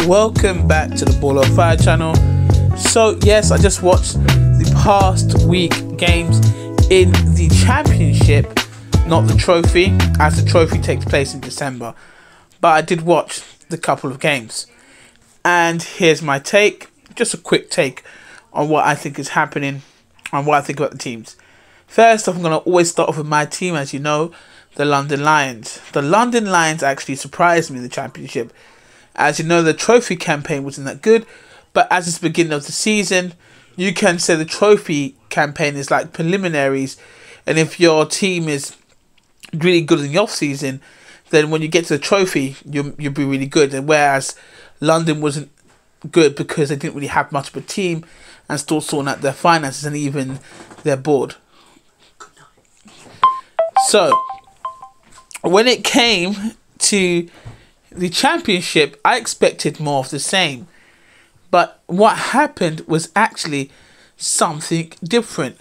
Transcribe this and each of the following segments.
welcome back to the Ball of Fire channel. So yes, I just watched the past week games in the championship, not the trophy, as the trophy takes place in December, but I did watch the couple of games, and here's my take, just a quick take on what I think is happening and what I think about the teams. First off, I'm going to always start off with my team, as you know, the London Lions. The London Lions actually surprised me in the championship. As you know, the trophy campaign wasn't that good, but as it's the beginning of the season, you can say the trophy campaign is like preliminaries, and if your team is really good in the off-season, then when you get to the trophy, you'll be really good. And whereas London wasn't good because they didn't really have much of a team and still sorting out their finances and even their board. So, when it came to the championship, I expected more of the same. But what happened was actually something different.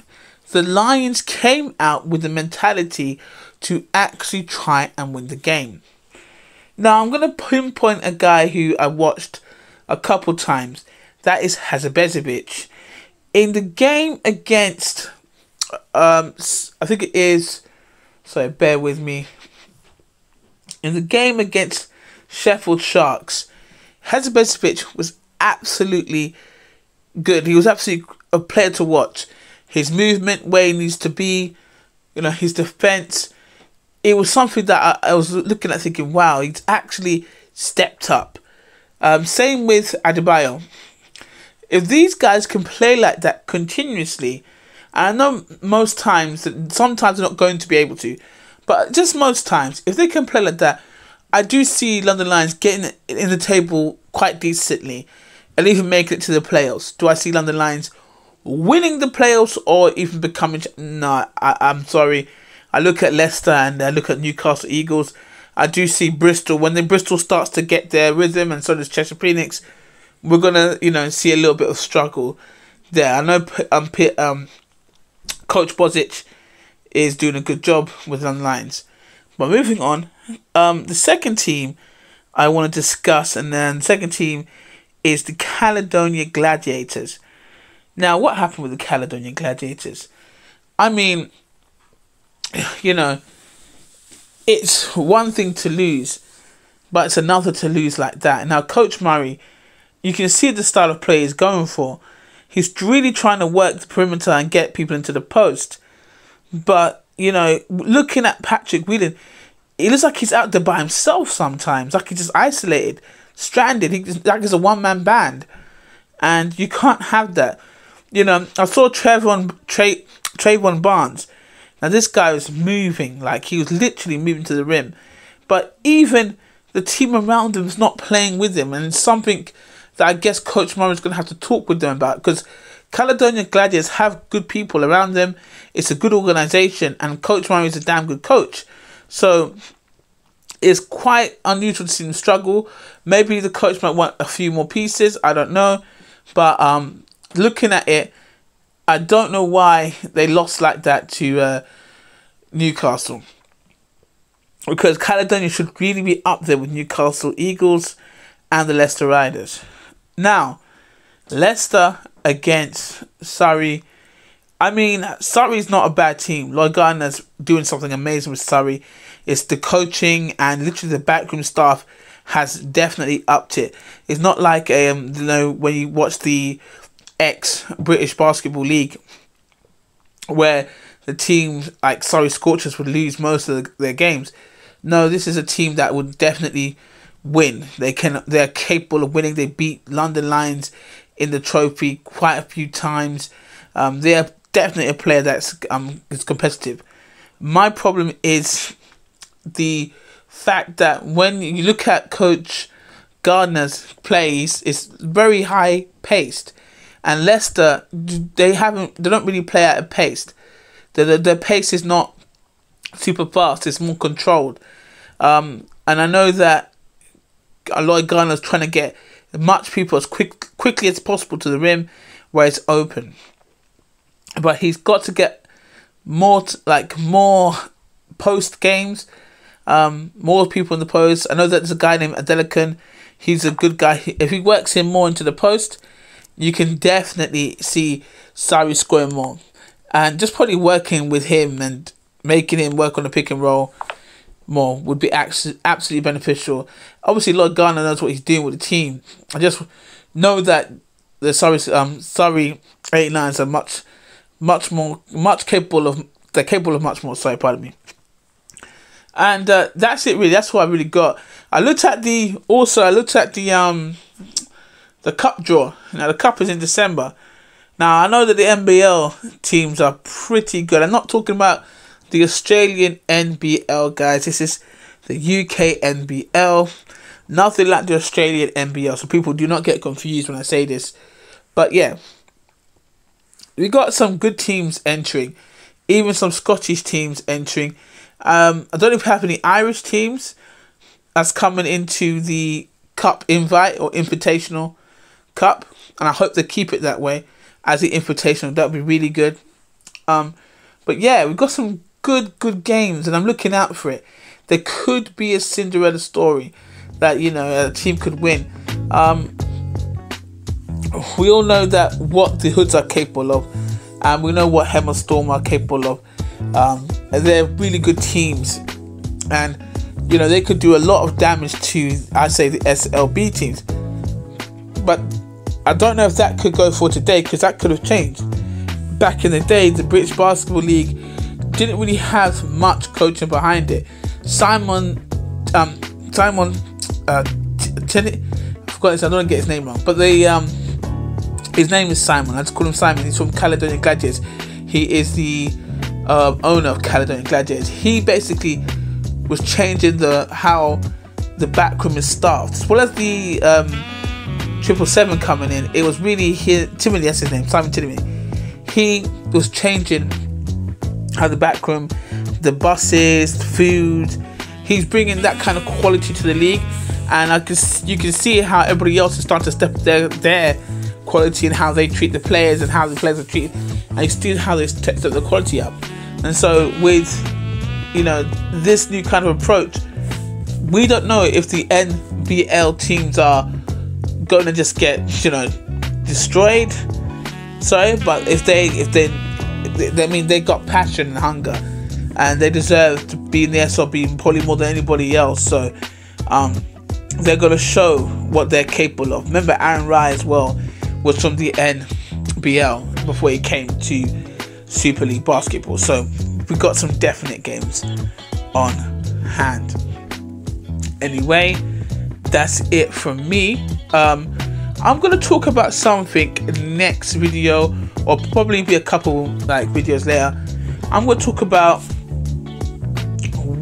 The Lions came out with the mentality to actually try and win the game. Now, I'm going to pinpoint a guy who I watched a couple times. That is Hazabezovic. In the game against, I think it is, sorry, bear with me. In the game against Sheffield Sharks, Hazabezovic was absolutely good. He was absolutely a player to watch. His movement, where he needs to be, you know, his defence. It was something that I was looking at thinking, wow, he's actually stepped up. Same with Adebayo. If these guys can play like that continuously, and I know most times, that sometimes they're not going to be able to, but just most times, if they can play like that, I do see London Lions getting in the table quite decently and even making it to the playoffs. Do I see London Lions winning the playoffs or even becoming... No, I'm sorry. I look at Leicester and I look at Newcastle Eagles. I do see Bristol. When the Bristol starts to get their rhythm, and so does Cheshire Phoenix, we're going to, see a little bit of struggle there. I know Coach Bozic is doing a good job with London Lions. But moving on, the second team I want to discuss, and then the second team is the Caledonia Gladiators. Now, what happened with the Caledonia Gladiators? I mean, it's one thing to lose, but it's another to lose like that. Now, Coach Murray, you can see the style of play he's going for. He's really trying to work the perimeter and get people into the post. But, looking at Patrick Whelan, it looks like he's out there by himself sometimes. Like he's just isolated, stranded. Like he's a one-man band. And you can't have that. I saw Trayvon Barnes. Now, this guy was moving. Like, he was literally moving to the rim. But even the team around him is not playing with him. And it's something that I guess Coach Murray is going to have to talk with them about. Because Caledonia Gladiators have good people around them. It's a good organisation, and Coach Murray is a damn good coach. So it's quite unusual to see them struggle. Maybe the coach might want a few more pieces. I don't know. But looking at it, I don't know why they lost like that to Newcastle. Because Caledonia should really be up there with Newcastle Eagles and the Leicester Riders. Now, Leicester against Surrey. I mean, Surrey's not a bad team. Lloyd Gardner's doing something amazing with Surrey. It's the coaching and literally the backroom staff has definitely upped it. It's not like when you watch the ex-British Basketball League, where the teams like Surrey Scorchers would lose most of their games. No, this is a team that would definitely win. They're capable of winning. They beat London Lions in the trophy quite a few times. They are definitely a player that's is competitive. My problem is the fact that when you look at Coach Gardner's plays, it's very high paced, and Leicester they don't really play at a pace. Their pace is not super fast. It's more controlled. And I know that Lloyd Gardner's trying to get as much people as quickly as possible to the rim where it's open. But he's got to get more post games, more people in the post. I know that there's a guy named Adelican. He's a good guy. If he works him more into the post, you can definitely see Sarri scoring more. And just probably working with him and making him work on the pick and roll more would be absolutely beneficial. Obviously, Lord Garner knows what he's doing with the team. I just know that the Surrey 89s are much capable of. They're capable of much more. Sorry, pardon me. And that's it really. That's what I really got. I looked at the cup draw. Now the cup is in December. Now I know that the NBL teams are pretty good. I'm not talking about the Australian NBL, guys. This is the UK NBL. Nothing like the Australian NBL. So people do not get confused when I say this. But yeah, we got some good teams entering. Even some Scottish teams entering. I don't know if we have any Irish teams that's coming into the Cup invite or Invitational Cup. And I hope they keep it that way as the Invitational. That would be really good. But yeah, we've got some good games and I'm looking out for it. There could be a Cinderella story that, you know, a team could win. We all know that what the Hoods are capable of. And we know what Hammer Storm are capable of. They're really good teams. And, you know, they could do a lot of damage to, I'd say, the SLB teams. But I don't know if that could go for today, because that could have changed. Back in the day, the British Basketball League didn't really have much coaching behind it. Simon, I forgot his, I don't want to get his name wrong, but his name is Simon. I just call him Simon. He's from Caledonian Gladiators. He is the owner of Caledonian Gladiators. He basically was changing how the backroom is staffed, as well as the 777 coming in. It was really Timothy. That's his name, Simon Timothy. He was changing how the backroom, the buses, the food. He's bringing that kind of quality to the league, and you can see how everybody else is starting to step their quality and how they treat the players and how the players are treated, and you see how they step the quality up. And so with, you know, this new kind of approach, we don't know if the NBL teams are going to just get, you know, destroyed. Sorry, but if they got passion and hunger, and they deserve to be in the SLB probably more than anybody else. So they're going to show what they're capable of. Remember, Aaron Rye as well was from the NBL before he came to Super League Basketball. So we've got some definite games on hand. Anyway, that's it from me. I'm going to talk about something next video, or probably be a couple like videos later. I'm going to talk about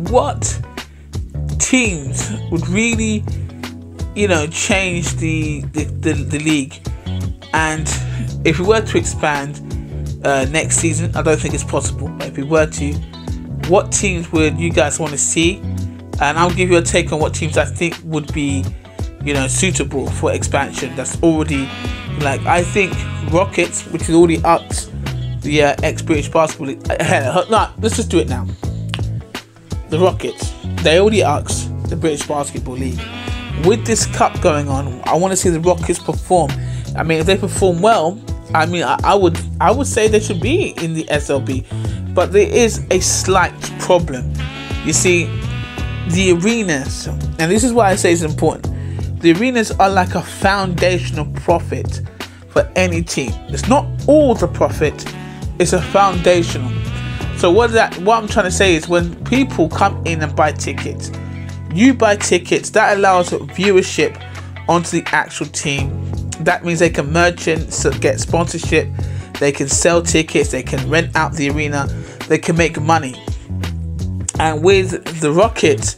what teams would really, you know, change the league. And if we were to expand next season, I don't think it's possible, but if we were to, what teams would you guys want to see? And I'll give you a take on what teams I think would be, you know, suitable for expansion. That's already, like, I think Rockets, which is already upped the ex-British Basketball League. No, let's just do it now. The Rockets, they already upped the British Basketball League. With this cup going on, I want to see the Rockets perform. I mean, if they perform well, I mean, I would say they should be in the SLB. But there is a slight problem. You see, the arenas, and this is why I say it's important. The arenas are like a foundational profit for any team. It's not all the profit, it's a foundational. So what I'm trying to say is, when people come in and buy tickets, you buy tickets, that allows viewership onto the actual team. That means they can get sponsorship, they can sell tickets, they can rent out the arena, they can make money. And with the Rockets,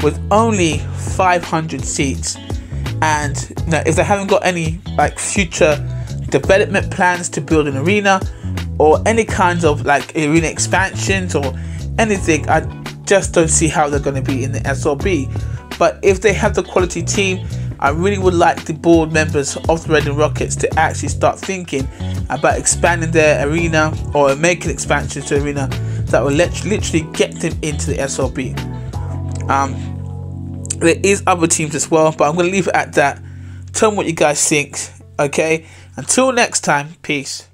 with only 500 seats, and you know, if they haven't got any like future development plans to build an arena or any kinds of like arena expansions or anything, I just don't see how they're going to be in the SLB. But if they have the quality team, I really would like the board members of the Reading Rockets to actually start thinking about expanding their arena or making expansions to arena that will literally get them into the SLB. There is other teams as well, but I'm going to leave it at that. Tell me what you guys think, okay? Until next time, peace.